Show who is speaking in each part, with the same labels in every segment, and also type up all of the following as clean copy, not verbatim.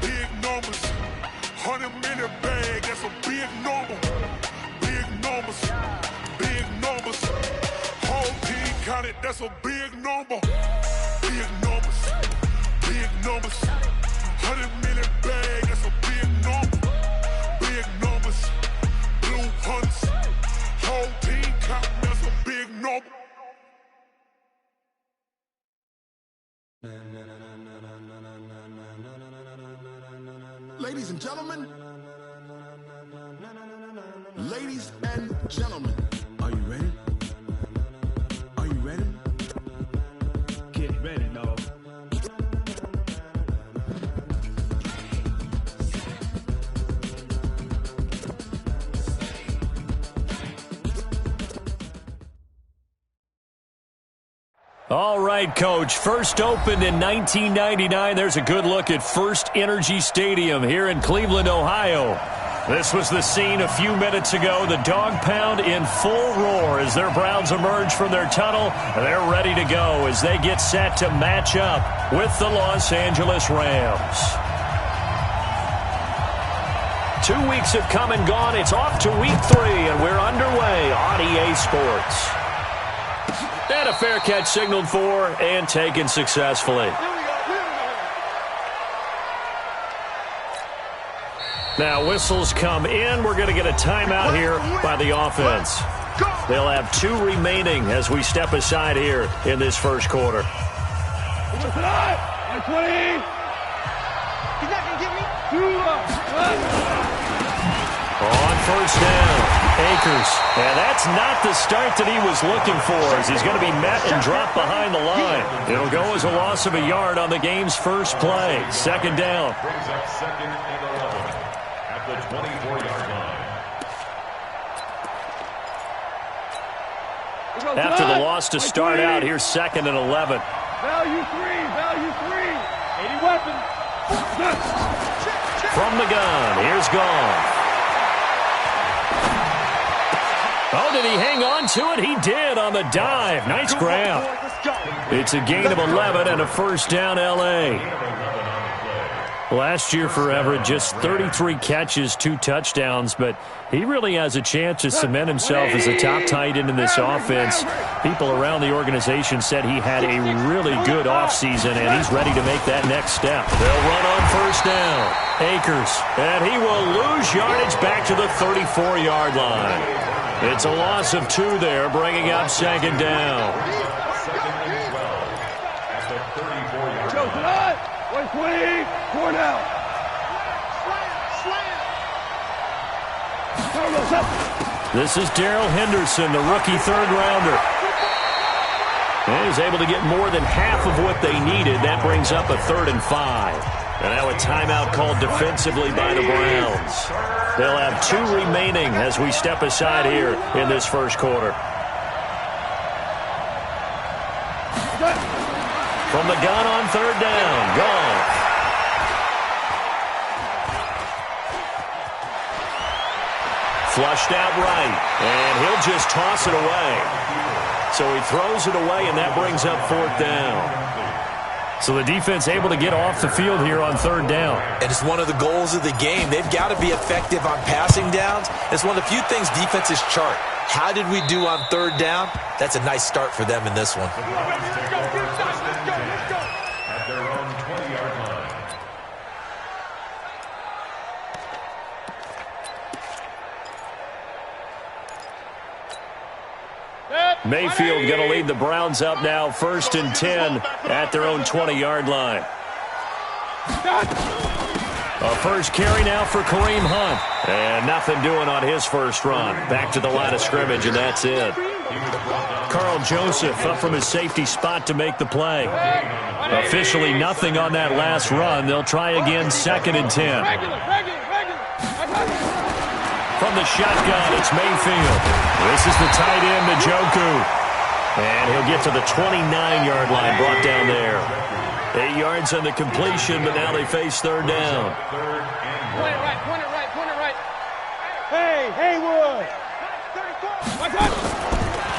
Speaker 1: big numbers. 100 million bag, that's a big number. Big numbers, big numbers. Whole team counted, that's a big number. Big numbers, big numbers. 100 million bag, that's a big number. Big numbers, blue hunts. Whole team counting, that's a big number.
Speaker 2: Ladies and gentlemen, ladies and gentlemen, are you ready? Are you ready? Get ready, dog.
Speaker 3: All right, Coach. First opened in 1999. There's a good look at First Energy Stadium here in Cleveland, Ohio. This was the scene a few minutes ago. The dog pound in full roar as their Browns emerge from their tunnel. They're ready to go as they get set to match up with the Los Angeles Rams. 2 weeks have come and gone. It's off to week 3, and we're underway on EA Sports. And a fair catch signaled for and taken successfully. Now whistles come in. We're going to get a timeout here by the offense. They'll have 2 remaining as we step aside here in this first quarter.
Speaker 4: He's not going to get me.
Speaker 3: On first down, Akers. And that's not the start that he was looking for as he's going to be met and dropped behind the line. It'll go as a loss of a yard on the game's first play. Second down.
Speaker 5: Brings up second and 11 at the 24-yard line.
Speaker 3: After the loss to start out, here's second and 11.
Speaker 4: Value 3. 80 weapons.
Speaker 3: From the gun, here's Goff. Oh, did he hang on to it? He did on the dive. Nice grab. It's a gain of 11 and a first down, L.A. Last year for Everett, just 33 catches, 2 touchdowns, but he really has a chance to cement himself as a top tight end in this offense. People around the organization said he had a really good offseason, and he's ready to make that next step. They'll run on first down. Akers, and he will lose yardage back to the 34-yard line. It's a loss of 2 there, bringing up second down.
Speaker 5: Second and 12 at the 34-yard
Speaker 4: line. 120, 4 down.
Speaker 3: This is Darrell Henderson, the rookie third-rounder. And he's able to get more than half of what they needed. That brings up a 3rd and 5. And now a timeout called defensively by the Browns. They'll have 2 remaining as we step aside here in this first quarter. From the gun on third down, Goff. Flushed out right, and he'll just toss it away. So he throws it away, and that brings up 4th down. So the defense able to get off the field here on third down.
Speaker 6: And it's one of the goals of the game. They've got to be effective on passing downs. It's one of the few things defenses chart. How did we do on third down? That's a nice start for them in this one.
Speaker 5: At their own 20-yard line.
Speaker 3: Mayfield going to lead the Browns up now, 1st and 10 at their own 20-yard line. A first carry now for Kareem Hunt. And nothing doing on his first run. Back to the line of scrimmage, and that's it. Carl Joseph up from his safety spot to make the play. Officially nothing on that last run. They'll try again, 2nd and 10. From the shotgun, it's Mayfield. This is the tight end, Njoku. And he'll get to the 29-yard line, brought down there. 8 yards on the completion, but now they face third down.
Speaker 4: Point it right. Hey, Haywood.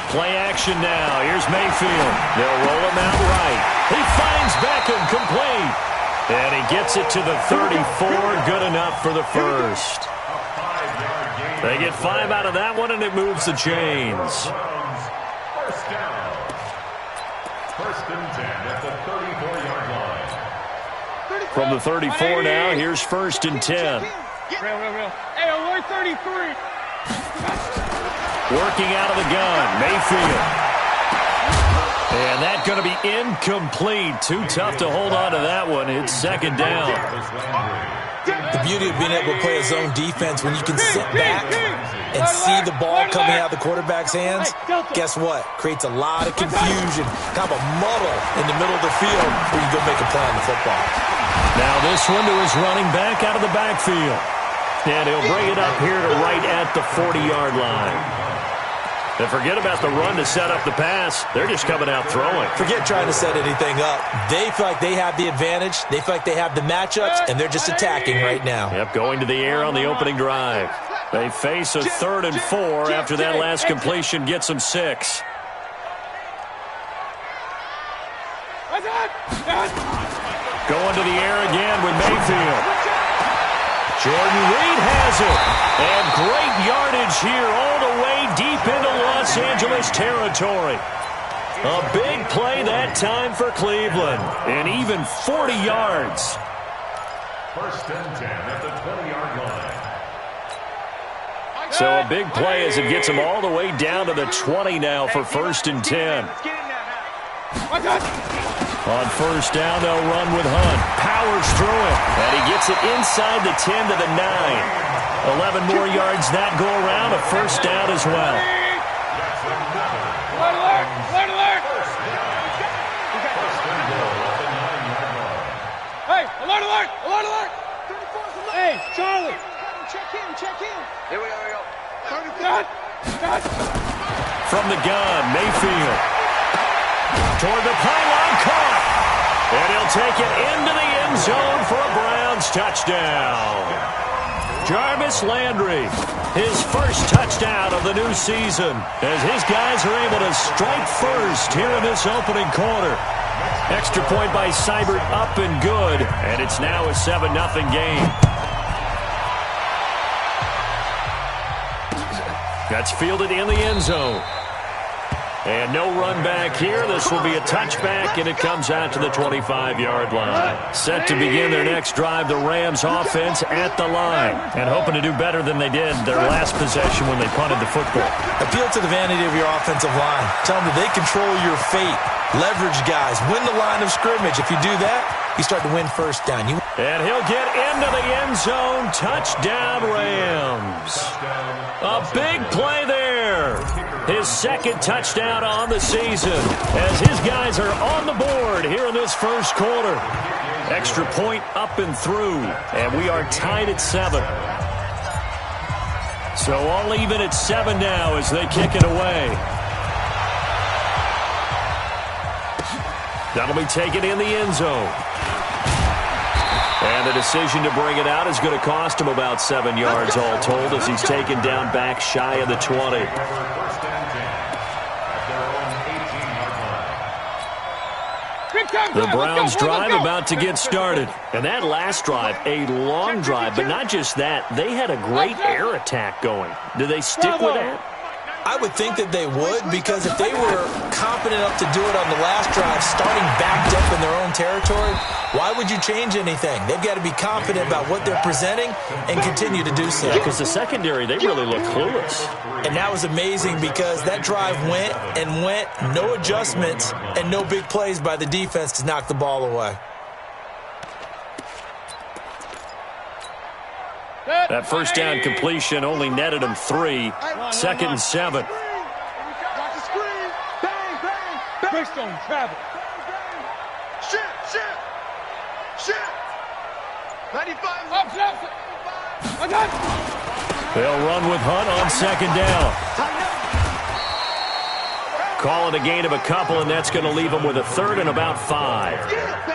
Speaker 3: Play action now. Here's Mayfield. They'll roll him out right. He finds Beckham complete. And he gets it to the 34. Good enough for the first. They get 5 out of that one, and it moves the chains.
Speaker 5: First down. First and 10 at the 34-yard line.
Speaker 3: From the 34 now, here's first and 10.
Speaker 4: Real. Hey, alert 33.
Speaker 3: Working out of the gun, Mayfield. And that's going to be incomplete. Too tough to hold on to that one. It's second down.
Speaker 6: The beauty of being able to play a zone defense when you can sit back and see the ball coming out of the quarterback's hands, guess what? Creates a lot of confusion, kind of a muddle in the middle of the field where you go make a play on the football.
Speaker 3: Now this one to his running back out of the backfield. And he'll bring it up here to right at the 40-yard line. And forget about the run to set up the pass. They're just coming out throwing.
Speaker 6: Forget trying to set anything up. They feel like they have the advantage. They feel like they have the matchups, and they're just attacking right now.
Speaker 3: Yep, going to the air on the opening drive. They face a 3rd and 4 after that last completion gets them 6. Going to the air again with Mayfield. Jordan Reed has it. And great yardage here all the way deep into Los Angeles territory. A big play that time for Cleveland. And even 40 yards.
Speaker 5: First and 10 at the 20-yard line.
Speaker 3: So a big play as it gets them all the way down to the 20 now for first and 10. On first down, they'll run with Hunt. Powers through it. And he gets it inside the 10 to the 9. 11 more yards that go around. A first down as well.
Speaker 4: Alert! Hey, alert! Hey, Charlie! Check in. Here we go. Cut!
Speaker 3: From the gun, Mayfield. Toward the pylon, caught. And he'll take it into the end zone for a Browns touchdown. Jarvis Landry, his first touchdown of the new season, as his guys are able to strike first here in this opening quarter. Extra point by Seibert up and good, and it's now a 7-0 game. That's fielded in the end zone. And no run back here. This will be a touchback, and it comes out to the 25-yard line. Set to begin their next drive, the Rams offense at the line, and hoping to do better than they did their last possession when they punted the football.
Speaker 6: Appeal to the vanity of your offensive line. Tell them that they control your fate. Leverage guys. Win the line of scrimmage. If you do that, you start to win first down.
Speaker 3: And he'll get into the end zone. Touchdown, Rams. A big play there. His second touchdown on the season as his guys are on the board here in this first quarter. Extra point up and through, and we are tied at 7. So all even at 7 now as they kick it away. That'll be taken in the end zone. And the decision to bring it out is going to cost him about 7 yards all told as he's taken down back shy of the 20. The Browns drive about to get started. And that last drive, a long drive, but not just that. They had a great air attack going. Do they stick with that?
Speaker 6: I would think that they would, because if they were confident enough to do it on the last drive, starting backed up in their own territory, why would you change anything? They've got to be confident about what they're presenting and continue to do so.
Speaker 3: Because the secondary, they really look clueless.
Speaker 6: And that was amazing because that drive went, no adjustments, and no big plays by the defense to knock the ball away.
Speaker 3: That first down completion only netted him 3. Second and 7.
Speaker 4: Watch the screen. Bang. Bristol travel. Shit. 95. Up.
Speaker 3: They'll run with Hunt on second down. Call it a gain of a couple, and that's going to leave them with a 3rd and about 5.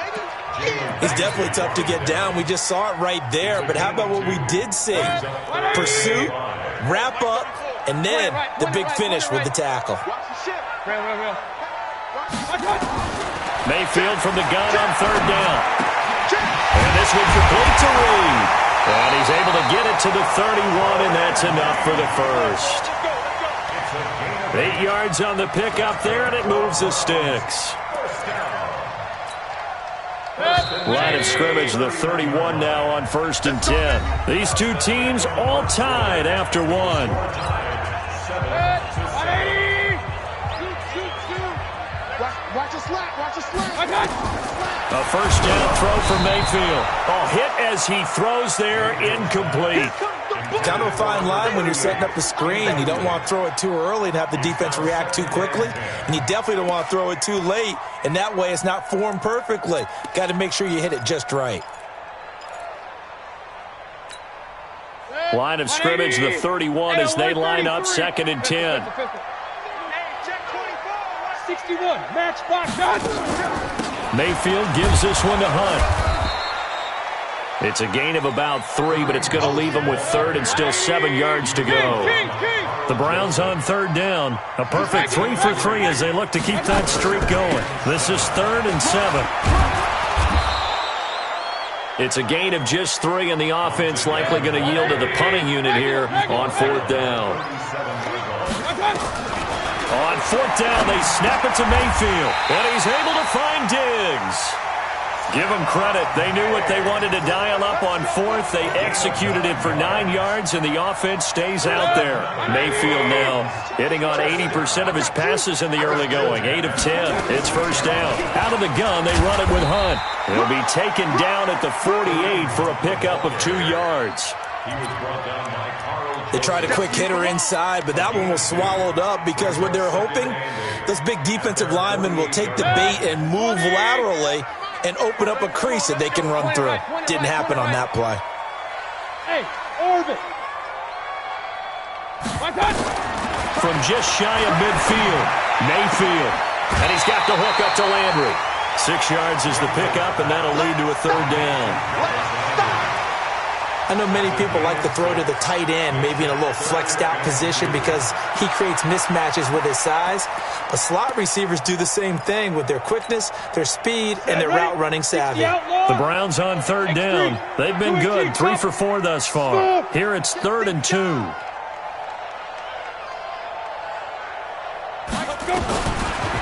Speaker 6: It's definitely tough to get down. We just saw it right there. But how about what we did see? Pursuit, wrap up, and then the big finish with the tackle.
Speaker 3: Mayfield from the gun on 3rd down. And this one complete to Reed. And he's able to get it to the 31, and that's enough for the first. 8 yards on the pickup there, and it moves the sticks. Line of scrimmage, the 31 now on 1st and 10. These two teams all tied after one.
Speaker 4: Watch a slant. Watch a slant.
Speaker 3: A first down throw for Mayfield. Oh, hit as he throws there, incomplete.
Speaker 6: Kind of a fine line when you're setting up the screen. You don't want to throw it too early and have the defense react too quickly. And you definitely don't want to throw it too late. And that way it's not formed perfectly. Got to make sure you hit it just right.
Speaker 3: Line of scrimmage, the 31 as they line up 2nd and 10.
Speaker 4: 61, match box.
Speaker 3: Mayfield gives this one to Hunt. It's a gain of about 3, but it's going to leave them with 3rd and still 7 yards to go. The Browns on 3rd down. A perfect 3 for 3 as they look to keep that streak going. This is 3rd and 7. It's a gain of just 3, and the offense likely going to yield to the punting unit here on 4th down. On 4th down, they snap it to Mayfield, and he's able to find Diggs. Give them credit. They knew what they wanted to dial up on 4th. They executed it for 9 yards, and the offense stays out there. Mayfield now hitting on 80% of his passes in the early going. 8 of 10. It's first down. Out of the gun, they run it with Hunt. He'll be taken down at the 48 for a pickup of 2 yards.
Speaker 6: They tried a quick hitter inside, but that one was swallowed up because what they're hoping, those big defensive linemen will take the bait and move laterally and open up a crease that they can run through. Didn't happen on that play.
Speaker 4: Hey, orbit.
Speaker 3: From just shy of midfield, Mayfield. And he's got the hook up to Landry. 6 yards is the pickup, and that'll lead to a 3rd down.
Speaker 6: I know many people like to throw to the tight end, maybe in a little flexed out position because he creates mismatches with his size. But slot receivers do the same thing with their quickness, their speed, and their route running savvy.
Speaker 3: The Browns on 3rd down. They've been good, 3 for 4 thus far. Here it's 3rd and 2.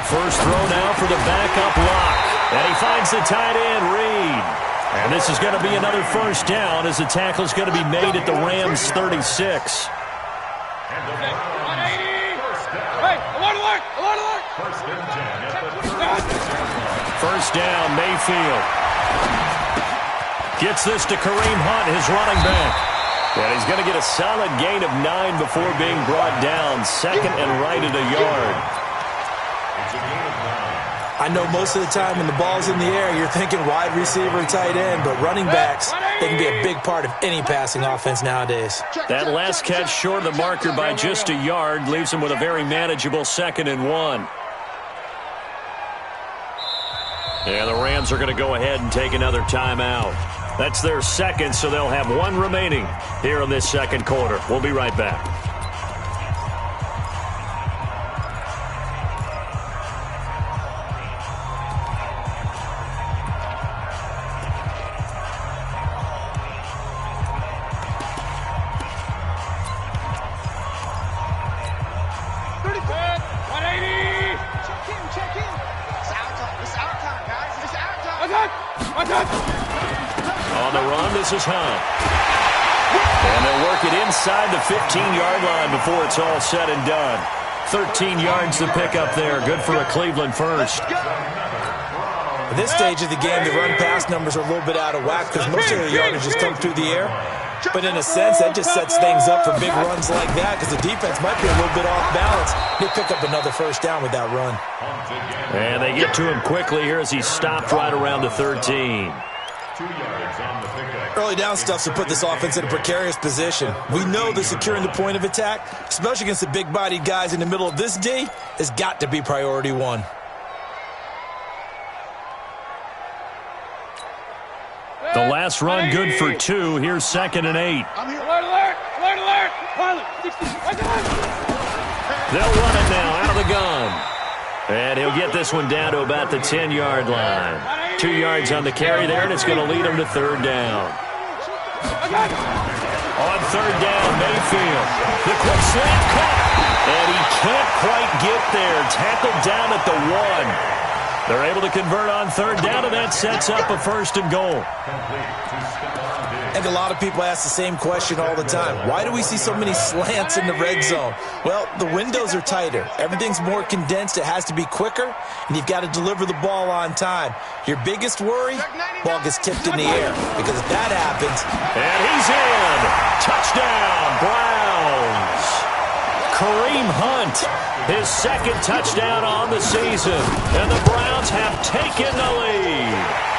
Speaker 3: First throw now for the backup lock. And he finds the tight end, Reed. And this is going to be another first down as the tackle is going to be made at the Rams' 36. First down, Mayfield. Gets this to Kareem Hunt, his running back. And he's going to get a solid gain of 9 before being brought down. 2nd and right at a yard.
Speaker 6: I know most of the time when the ball's in the air, you're thinking wide receiver and tight end, but running backs, they can be a big part of any passing offense nowadays.
Speaker 3: That last catch short of the marker by just a yard leaves them with a very manageable 2nd and 1. Yeah, the Rams are going to go ahead and take another timeout. That's their 2nd, so they'll have 1 remaining here in this 2nd quarter. We'll be right back. On the run, this is Hunt. And they'll work it inside the 15-yard line before it's all said and done. 13 yards to pick up there. Good for a Cleveland first.
Speaker 6: At this stage of the game, the run-pass numbers are a little bit out of whack because most of the yardage has come through the air. But in a sense, that just sets things up for big runs like that because the defense might be a little bit off balance. They pick up another first down with that run.
Speaker 3: And they get to him quickly here as he stopped right around the 13.
Speaker 6: Early down stuff to put this offense in a precarious position. We know that securing the point of attack, especially against the big-bodied guys in the middle of this D, has got to be priority 1.
Speaker 3: The last run good for 2. Here's 2nd and 8.
Speaker 4: Alert, alert, alert, alert.
Speaker 3: They'll run it now out of the gun. And he'll get this one down to about the 10-yard line. 2 yards on the carry there, and it's going to lead him to third down. On third down, Mayfield. The quick slant caught, and he can't quite get there. Tackled down at the 1. They're able to convert on third down, and that sets up a first and goal.
Speaker 6: I think a lot of people ask the same question all the time. Why do we see so many slants in the red zone? Well, the windows are tighter. Everything's more condensed. It has to be quicker, and you've got to deliver the ball on time. Your biggest worry, ball gets tipped in the air, because if that happens...
Speaker 3: And he's in. Touchdown, Browns. Kareem Hunt, his second touchdown on the season, and the Browns have taken the lead.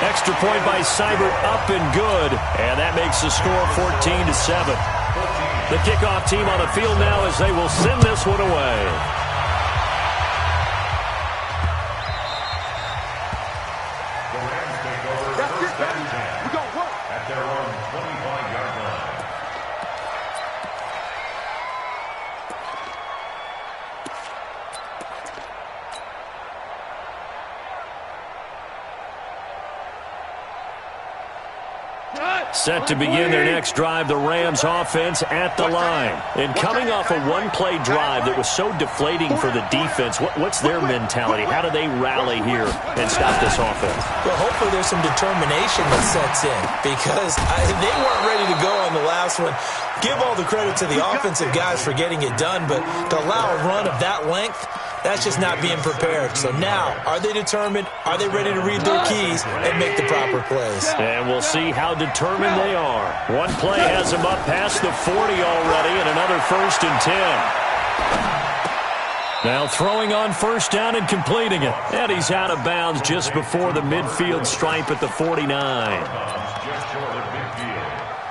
Speaker 3: Extra point by Seibert, up and good, and that makes the score 14-7. The kickoff team on the field now as they will send this one away.
Speaker 5: The Rams take over first and 10 at their own 25-yard line.
Speaker 3: Set to begin their next drive, the Rams offense at the line. And coming off a one-play drive that was so deflating for the defense, what's their mentality? How do they rally here and stop this offense?
Speaker 6: Well, hopefully there's some determination that sets in, because they weren't ready to go on the last one. Give all the credit to the offensive guys for getting it done, but to allow a run of that length, that's just not being prepared. So now, are they determined? Are they ready to read their keys and make the proper plays?
Speaker 3: And we'll see how determined they are. One play has them up past the 40 already, and another first and 10. Now throwing on first down and completing it. And he's out of bounds just before the midfield stripe at the 49.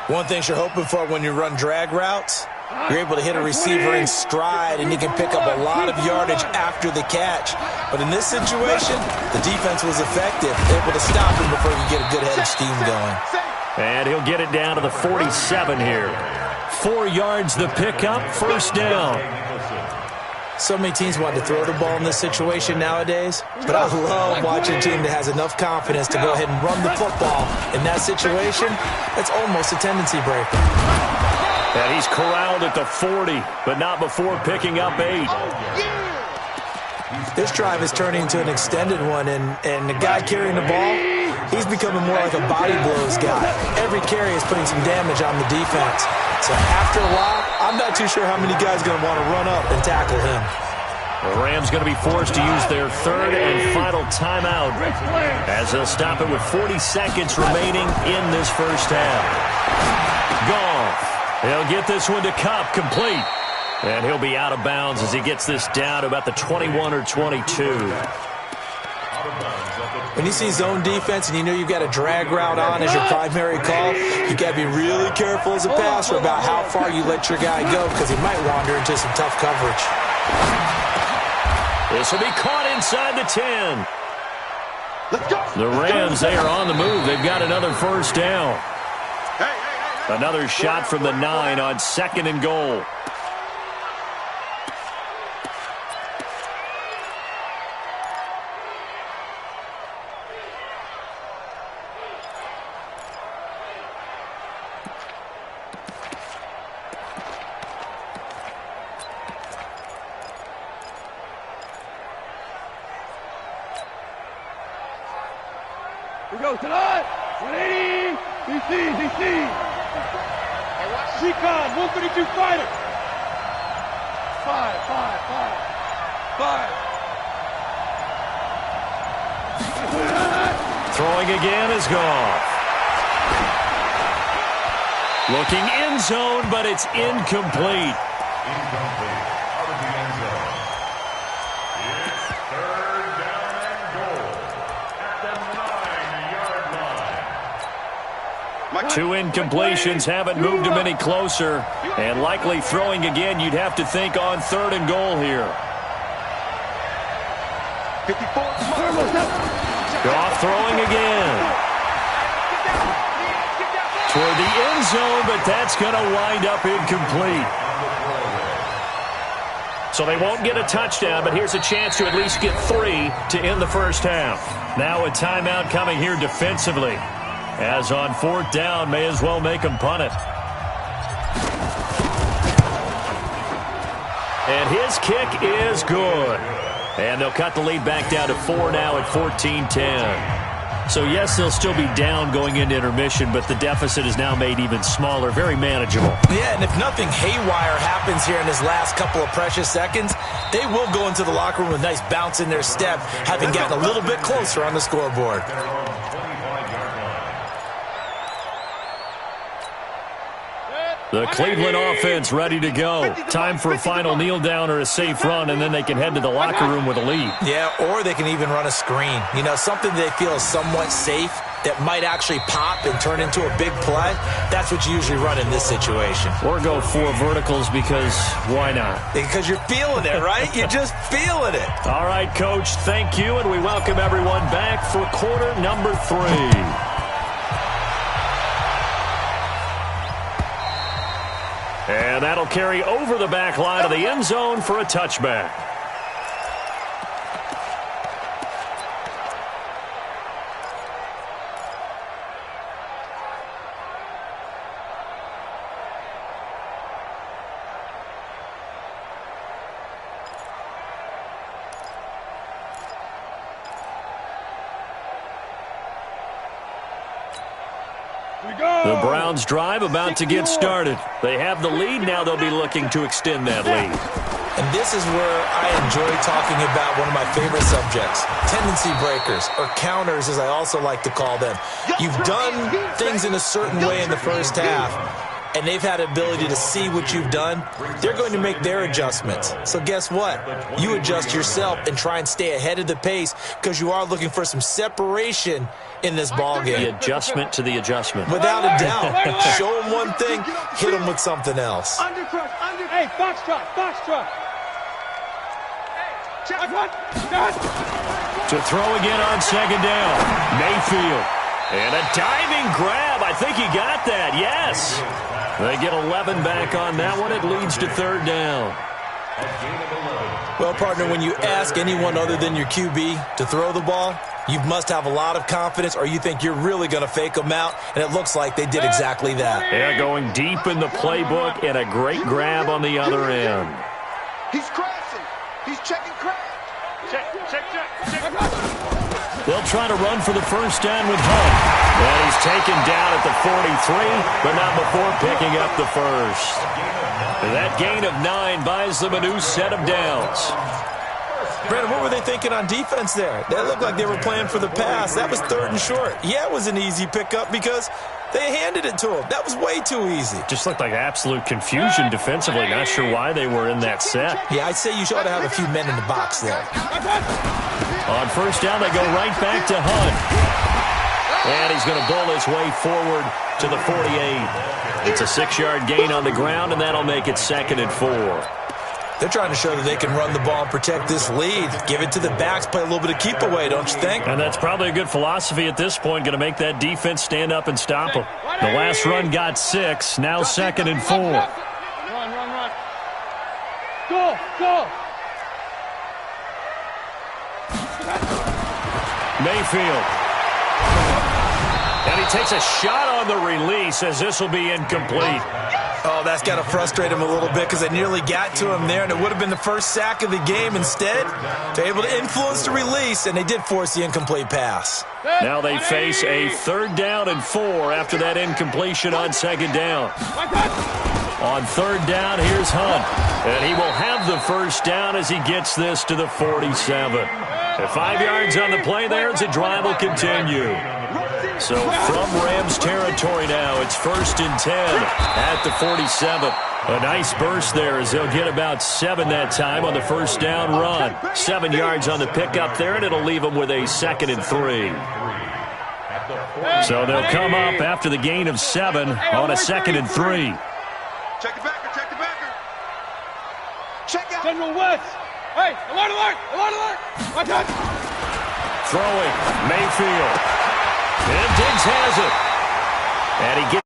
Speaker 6: One thing you're hoping for when you run drag routes, you're able to hit a receiver in stride, and you can pick up a lot of yardage after the catch. But in this situation, the defense was effective, able to stop him before you get a good head of steam going.
Speaker 3: And he'll get it down to the 47 here. 4 yards the pickup, first down.
Speaker 6: So many teams want to throw the ball in this situation nowadays, but I love watching a team that has enough confidence to go ahead and run the football. In that situation, that's almost a tendency breaker.
Speaker 3: And he's corralled at the 40, but not before picking up 8.
Speaker 6: This drive is turning into an extended one, and the guy carrying the ball, he's becoming more like a body blows guy. Every carry is putting some damage on the defense. So after a while, I'm not too sure how many guys are going to want to run up and tackle him.
Speaker 3: The Rams going to be forced to use their third and final timeout as they'll stop it with 40 seconds remaining in this first half. Goff. He'll get this one to Kupp, complete. And he'll be out of bounds as he gets this down to about the 21 or 22.
Speaker 6: When you see zone defense and you know you've got a drag route on as your primary call, you got to be really careful as a passer about how far you let your guy go, because he might wander into some tough coverage.
Speaker 3: This will be caught inside the 10. The Rams, they are on the move. They've got another first down. Another shot from the 9 on second and goal.
Speaker 4: We go tonight. 180. DC. Recon, 132 fighter. 5.
Speaker 3: Throwing again is Goff. Looking end zone, but it's incomplete.
Speaker 5: Incomplete. Out of the end zone. It's third down and goal at the 9-yard line.
Speaker 3: 2 incompletions haven't moved him any closer. And likely throwing again, you'd have to think on third and goal here.
Speaker 4: 54.
Speaker 3: Goff throwing again. Toward the end zone, but that's going to wind up incomplete. So they won't get a touchdown, but here's a chance to at least get 3 to end the first half. Now a timeout coming here defensively. As on 4th down, may as well make them punt it. And his kick is good. And they'll cut the lead back down to 4 now at 14-10. So, yes, they'll still be down going into intermission, but the deficit is now made even smaller, very manageable.
Speaker 6: Yeah, and if nothing haywire happens here in this last couple of precious seconds, they will go into the locker room with a nice bounce in their step, having gotten a little bit closer on the scoreboard.
Speaker 3: The Cleveland offense ready to go. Time for a final kneel down or a safe run, and then they can head to the locker room with a lead.
Speaker 6: Yeah, or they can even run a screen. You know, something they feel is somewhat safe that might actually pop and turn into a big play. That's what you usually run in this situation.
Speaker 3: Or go 4 verticals because why not?
Speaker 6: Because you're feeling it, right? You're just feeling it.
Speaker 3: All right, Coach, thank you, and we welcome everyone back for quarter number 3. And that'll carry over the back line of the end zone for a touchback. The Browns drive about to get started. They have the lead. Now they'll be looking to extend that lead.
Speaker 6: And this is where I enjoy talking about one of my favorite subjects, tendency breakers, or counters as I also like to call them. You've done things in a certain way in the first half, and they've had the ability to see what you've done. They're going to make their adjustments. So guess what? You adjust yourself and try and stay ahead of the pace because you are looking for some separation in this ball game.
Speaker 3: The adjustment to the adjustment.
Speaker 6: Without a doubt. Show them one thing, hit them with something else.
Speaker 4: Hey, box truck.
Speaker 3: To throw again on 2nd down. Mayfield. And a diving grab. I think he got that. Yes. They get 11 back on that one. It leads to 3rd down.
Speaker 6: Well, partner, when you ask anyone other than your QB to throw the ball, you must have a lot of confidence or you think you're really going to fake them out, and it looks like they did exactly that.
Speaker 3: Yeah, going deep in the playbook and a great grab on the other end.
Speaker 4: He's crashing. He's checking crash. Check.
Speaker 3: They'll try to run for the first down with Hunt. And he's taken down at the 43, but not before picking up the first. That gain of 9 buys them a new set of downs.
Speaker 6: Brandon, what were they thinking on defense there? That looked like they were playing for the pass. That was 3rd and short. Yeah, it was an easy pickup because they handed it to him. That was way too easy.
Speaker 3: Just looked like absolute confusion defensively. Not sure why they were in that set.
Speaker 6: Yeah, I'd say you ought to have a few men in the box there.
Speaker 3: On first down, they go right back to Hunt. And he's going to bull his way forward to the 48. It's a 6-yard gain on the ground, and that'll make it 2nd and 4.
Speaker 6: They're trying to show that they can run the ball and protect this lead. Give it to the backs, play a little bit of keep away, don't you think?
Speaker 3: And that's probably a good philosophy at this point, going to make that defense stand up and stop them. The last run got 6, now 2nd and 4.
Speaker 4: Run. Go.
Speaker 3: Mayfield. And he takes a shot on the release as this will be incomplete.
Speaker 6: Oh, that's got to frustrate him a little bit because they nearly got to him there, and it would have been the first sack of the game. Instead, they're able to influence the release, and they did force the incomplete pass.
Speaker 3: Now they face a 3rd down and 4 after that incompletion on 2nd down. On 3rd down, here's Hunt. And he will have the first down as he gets this to the 47. At 5 yards on the play there as the drive will continue. So from Rams territory now, it's 1st and 10 at the 47. A nice burst there as they'll get about 7 that time on the first down run. 7 yards on the pickup there, and it'll leave them with a 2nd and 3. So they'll come up after the gain of 7 on a 2nd and 3.
Speaker 4: Check the backer. Check out. General West. Hey, alert. Watch out.
Speaker 3: Throwing, Mayfield. And Diggs has it. And he